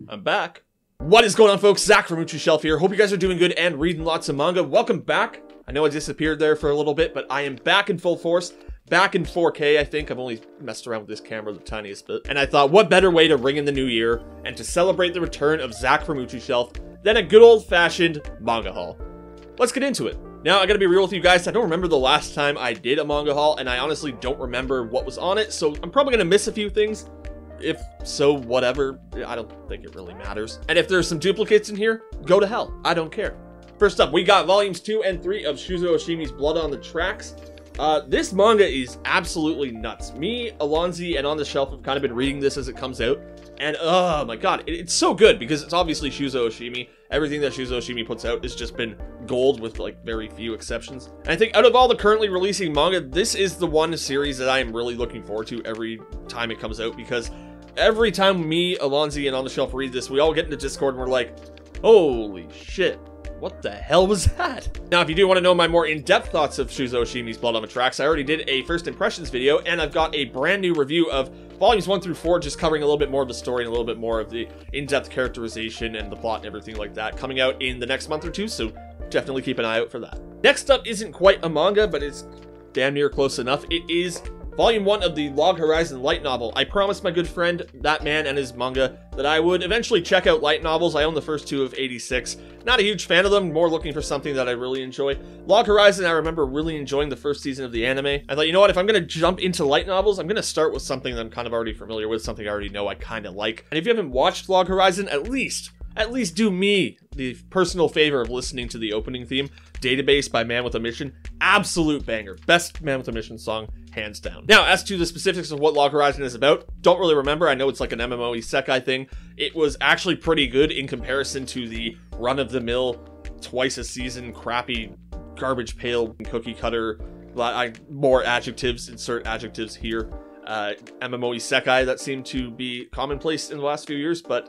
I'm back. What is going on, folks? Zach from Uchi Shelf here. Hope you guys are doing good and reading lots of manga. Welcome back. I know I disappeared there for a little bit, but I am back in full force. Back in 4K, I think. I've only messed around with this camera the tiniest bit. And I thought, what better way to ring in the new year and to celebrate the return of Zach from Uchi Shelf than a good old-fashioned manga haul. Let's get into it. Now, I gotta be real with you guys, I don't remember the last time I did a manga haul, and I honestly don't remember what was on it, so I'm probably gonna miss a few things. If so, whatever. I don't think it really matters. And if there's some duplicates in here, go to hell. I don't care. First up, we got volumes 2 and 3 of Suzu Oshimi's Blood on the Tracks. This manga is absolutely nuts. Me, Alonzi, and On the Shelf have kind of been reading this as it comes out. And oh my god, it's so good because it's obviously Suzu Oshimi. Everything that Suzu Oshimi puts out has just been gold with like very few exceptions. And I think out of all the currently releasing manga, this is the one series that I am really looking forward to every time it comes out, because every time me, Alonzi, and On the Shelf read this, we all get into Discord and we're like, holy shit. What the hell was that? Now, if you do want to know my more in-depth thoughts of Suzu Oshimi's Blood on the Tracks, I already did a first impressions video, and I've got a brand new review of volumes 1 through 4, just covering a little bit more of the story and a little bit more of the in-depth characterization and the plot and everything like that, coming out in the next month or two, so definitely keep an eye out for that. Next up isn't quite a manga, but it's damn near close enough. It is Volume 1 of the Log Horizon light novel. I promised my good friend, that man and his manga, that I would eventually check out light novels. I own the first 2 of 86. Not a huge fan of them, more looking for something that I really enjoy. Log Horizon, I remember really enjoying the first season of the anime. I thought, you know what, if I'm going to jump into light novels, I'm going to start with something that I'm kind of already familiar with, something I already know I kind of like. And if you haven't watched Log Horizon, at least do me the personal favor of listening to the opening theme, Database by Man with a Mission. Absolute banger. Best Man with a Mission song, hands down. Now, as to the specifics of what Log Horizon is about, don't really remember. I know it's like an MMO isekai thing. It was actually pretty good in comparison to the run-of-the-mill, twice-a-season, crappy, garbage pail, cookie cutter, more adjectives, insert adjectives here, MMO isekai that seemed to be commonplace in the last few years, but,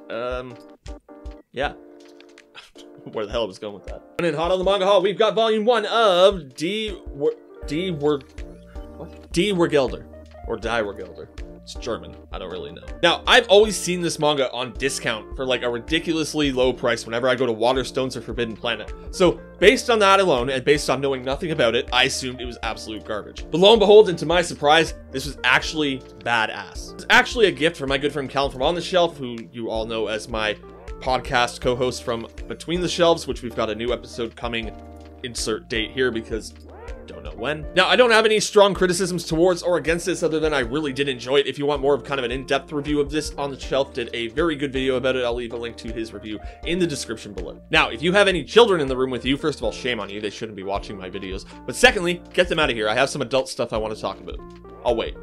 yeah. Where the hell I was going with that. And in hot on the manga haul, we've got volume 1 of Die Wergelder. Or Die Wergelder. It's German. I don't really know. Now, I've always seen this manga on discount for like a ridiculously low price whenever I go to Waterstones or Forbidden Planet. So, based on that alone, and based on knowing nothing about it, I assumed it was absolute garbage. But lo and behold, and to my surprise, this was actually badass. It's actually a gift from my good friend Callum from On the Shelf, who you all know as my podcast co-host from Between the Shelves, which we've got a new episode coming, insert date here because don't know when. Now, I don't have any strong criticisms towards or against this other than I really did enjoy it. If you want more of kind of an in-depth review of this, On the Shelf did a very good video about it. I'll leave a link to his review in the description below. Now, if you have any children in the room with you, first of all, shame on you. They shouldn't be watching my videos. But secondly, get them out of here. I have some adult stuff I want to talk about. I'll wait.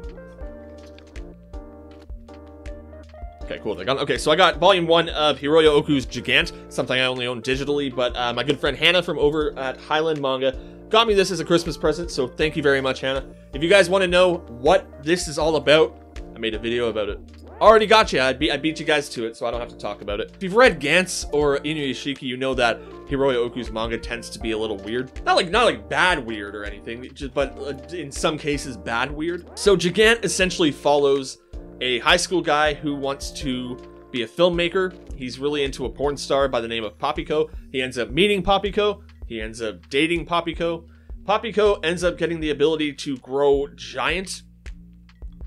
Okay, cool. Okay, so I got volume 1 of Hiroyo Oku's Gigant, something I only own digitally, but my good friend Hannah from over at Highland Manga got me this as a Christmas present, so thank you very much, Hannah. If you guys want to know what this is all about, I made a video about it. Already got you. I beat you guys to it, so I don't have to talk about it. If you've read Gantz or Inuyashiki, you know that Hiroyo Oku's manga tends to be a little weird. Not like bad weird or anything, but in some cases bad weird. So Gigant essentially follows a high school guy who wants to be a filmmaker. He's really into a porn star by the name of Papiko. He ends up meeting Papiko. He ends up dating Papiko. Papiko ends up getting the ability to grow giant.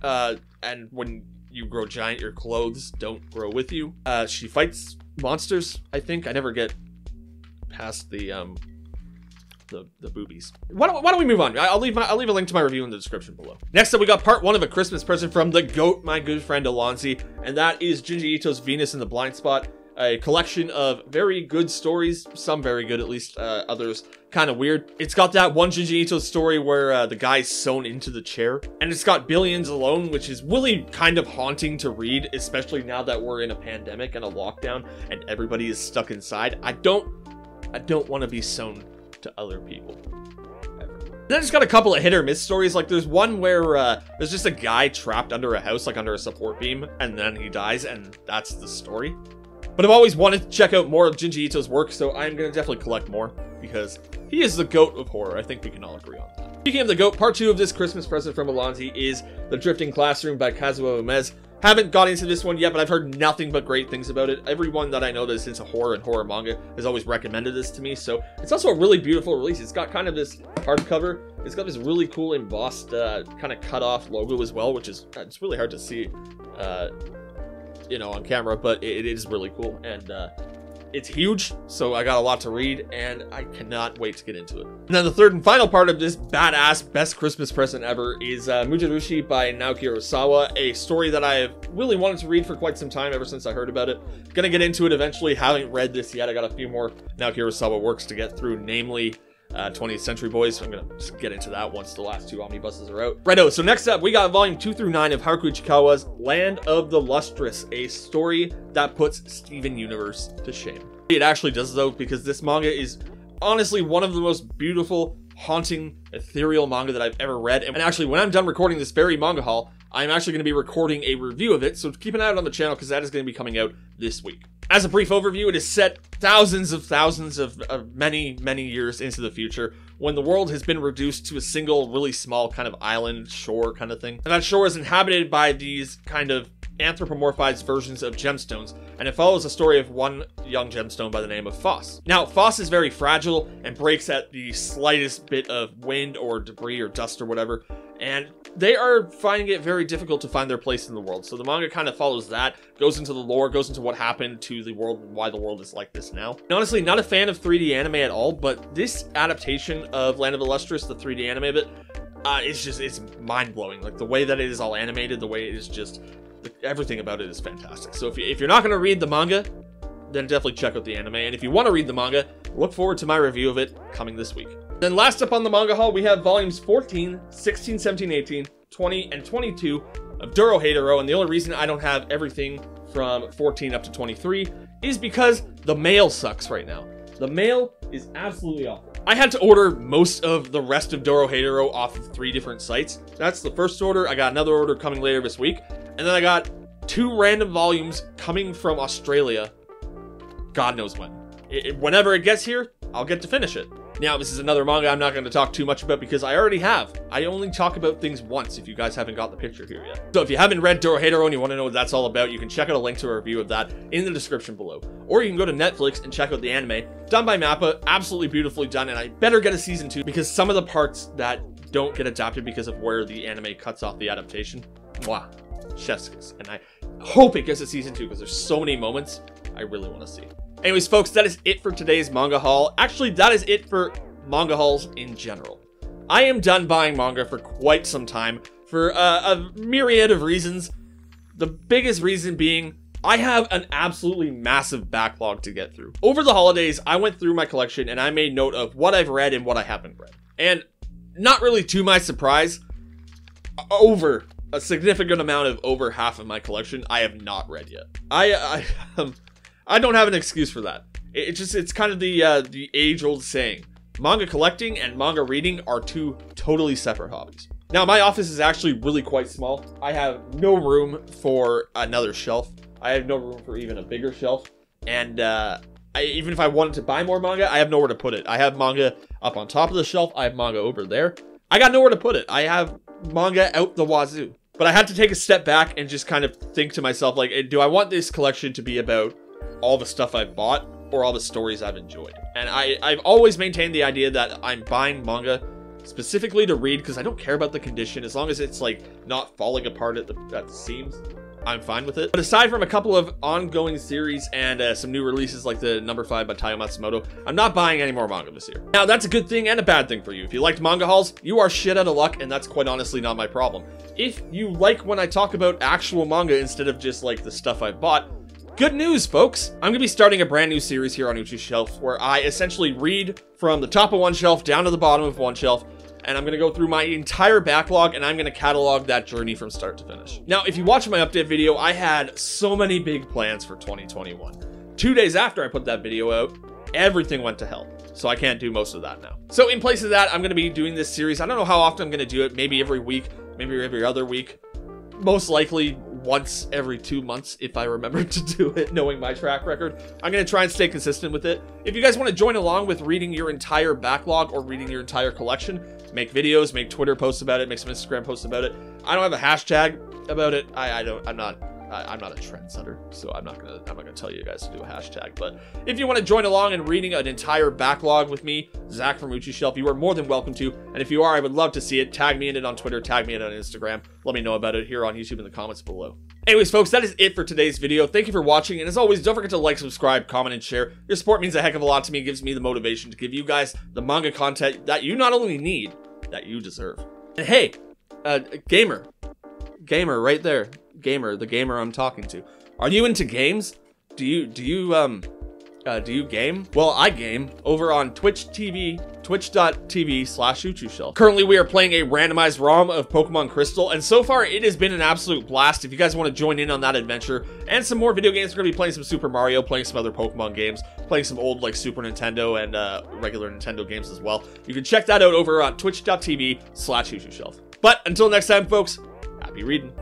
And when you grow giant, your clothes don't grow with you. She fights monsters, I think. I never get past the boobies. Why don't we move on? I'll leave a link to my review in the description below. Next up, we got part 1 of a Christmas present from the GOAT, my good friend Alonzi, and that is Junji Ito's Venus in the Blind Spot, a collection of very good stories, some very good at least, others kind of weird. It's got that one Junji Ito story where the guy's sewn into the chair, and it's got Billions Alone, which is really kind of haunting to read, especially now that we're in a pandemic and a lockdown and everybody is stuck inside. I don't want to be sewn to other people ever. Then it's got a couple of hit or miss stories. Like there's one where there's just a guy trapped under a house, like under a support beam, and then he dies, and that's the story. But I've always wanted to check out more of Junji Ito's work, so I'm gonna definitely collect more because he is the GOAT of horror. I think we can all agree on that. Speaking of the GOAT, part 2 of this Christmas present from Alonzi is The Drifting Classroom by Kazuo Umez. Haven't got into this one yet, but I've heard nothing but great things about it. Everyone that I know that's into horror and horror manga has always recommended this to me. So it's also a really beautiful release. It's got kind of this hardcover. It's got this really cool embossed kind of cut off logo as well, which is, it's really hard to see, you know, on camera, but it is really cool. And it's huge, so I got a lot to read, and I cannot wait to get into it. And then the third and final part of this badass best Christmas present ever is Mujirushi by Naoki Osawa, a story that I've really wanted to read for quite some time, ever since I heard about it. Gonna get into it eventually, haven't read this yet. I got a few more Naoki Osawa works to get through, namely 20th Century Boys. So I'm gonna just get into that once the last two omnibuses are out. Righto, so next up we got volume 2 through 9 of Harukuchikawa's Land of the Lustrous, a story that puts Steven Universe to shame. It actually does though, because this manga is honestly one of the most beautiful, haunting, ethereal manga that I've ever read. And actually, when I'm done recording this very manga haul, I'm actually going to be recording a review of it, so keep an eye out on the channel because that is going to be coming out this week. As a brief overview, it is set thousands of many years into the future, when the world has been reduced to a single really small kind of island shore kind of thing. And that shore is inhabited by these kind of anthropomorphized versions of gemstones, and it follows the story of one young gemstone by the name of Foss. Now, Foss is very fragile and breaks at the slightest bit of wind or debris or dust or whatever, and they are finding it very difficult to find their place in the world. So the manga kind of follows that, goes into the lore, goes into what happened to the world, why the world is like this now. And honestly, not a fan of 3D anime at all, but this adaptation of Land of the Lustrous, the 3D anime of it, it's mind-blowing. Like, the way that it is all animated, the way it is just, everything about it is fantastic. So if you're not going to read the manga, then definitely check out the anime. And if you want to read the manga, look forward to my review of it coming this week. Then last up on the manga haul, we have volumes 14, 16, 17, 18, 20, and 22 of Dorohedoro. And the only reason I don't have everything from 14 up to 23 is because the mail sucks right now. The mail is absolutely awful. I had to order most of the rest of Dorohedoro off of 3 different sites. That's the first order. I got another order coming later this week. And then I got 2 random volumes coming from Australia. God knows when. Whenever it gets here, I'll get to finish it. Now, this is another manga I'm not going to talk too much about because I already have. I only talk about things once if you guys haven't got the picture here yet. So if you haven't read Dorohedoro and you want to know what that's all about, you can check out a link to a review of that in the description below. Or you can go to Netflix and check out the anime. Done by Mappa, absolutely beautifully done, and I better get a season 2 because some of the parts that don't get adapted because of where the anime cuts off the adaptation, mwah, chef's kiss. And I hope it gets a season 2 because there's so many moments I really want to see. Anyways, folks, that is it for today's manga haul. Actually, that is it for manga hauls in general. I am done buying manga for quite some time for a myriad of reasons. The biggest reason being I have an absolutely massive backlog to get through. Over the holidays, I went through my collection and I made note of what I've read and what I haven't read. And not really to my surprise, over a significant amount of over half of my collection I have not read yet. I don't have an excuse for that. It's kind of the age-old saying. Manga collecting and manga reading are 2 totally separate hobbies. Now, my office is actually really quite small. I have no room for another shelf. I have no room for even a bigger shelf. And even if I wanted to buy more manga, I have nowhere to put it. I have manga up on top of the shelf. I have manga over there. I got nowhere to put it. I have manga out the wazoo. But I had to take a step back and just kind of think to myself, like, do I want this collection to be about all the stuff I've bought or all the stories I've enjoyed? And I've always maintained the idea that I'm buying manga specifically to read because I don't care about the condition. As long as it's like not falling apart at the seams, I'm fine with it. But aside from a couple of ongoing series and some new releases like the number 5 by Taiyo Matsumoto, I'm not buying any more manga this year. Now, that's a good thing and a bad thing for you. If you liked manga hauls, you are shit out of luck, and that's quite honestly not my problem. If you like when I talk about actual manga instead of just like the stuff I've bought, good news, folks! I'm going to be starting a brand new series here on Uchi's Shelf where I essentially read from the top of one shelf down to the bottom of one shelf, and I'm going to go through my entire backlog and I'm going to catalog that journey from start to finish. Now, if you watch my update video, I had so many big plans for 2021. 2 days after I put that video out, everything went to hell. So I can't do most of that now. So in place of that, I'm going to be doing this series. I don't know how often I'm going to do it. Maybe every week, maybe every other week. Most likely once every 2 months if I remember to do it, knowing my track record. I'm going to try and stay consistent with it. If you guys want to join along with reading your entire backlog or reading your entire collection, make videos, make Twitter posts about it, make some Instagram posts about it. I don't have a hashtag about it. I'm not a trendsetter, so I'm not gonna tell you guys to do a hashtag. But if you want to join along in reading an entire backlog with me, Zach from Uchi Shelf, you are more than welcome to. And if you are, I would love to see it. Tag me in it on Twitter, tag me in it on Instagram. Let me know about it here on YouTube in the comments below. Anyways, folks, that is it for today's video. Thank you for watching, and as always, don't forget to like, subscribe, comment, and share. Your support means a heck of a lot to me. It gives me the motivation to give you guys the manga content that you not only need, that you deserve. And hey, gamer right there. The gamer I'm talking to. Are you into games? Do you game? Well, I game over on twitch.tv/UchuShelf. Currently, we are playing a randomized ROM of Pokemon Crystal, and so far, it has been an absolute blast. If you guys want to join in on that adventure, and some more video games, we're going to be playing some Super Mario, playing some other Pokemon games, playing some old, like, Super Nintendo and regular Nintendo games as well. You can check that out over on twitch.tv/UchuShelf. But until next time, folks, happy reading.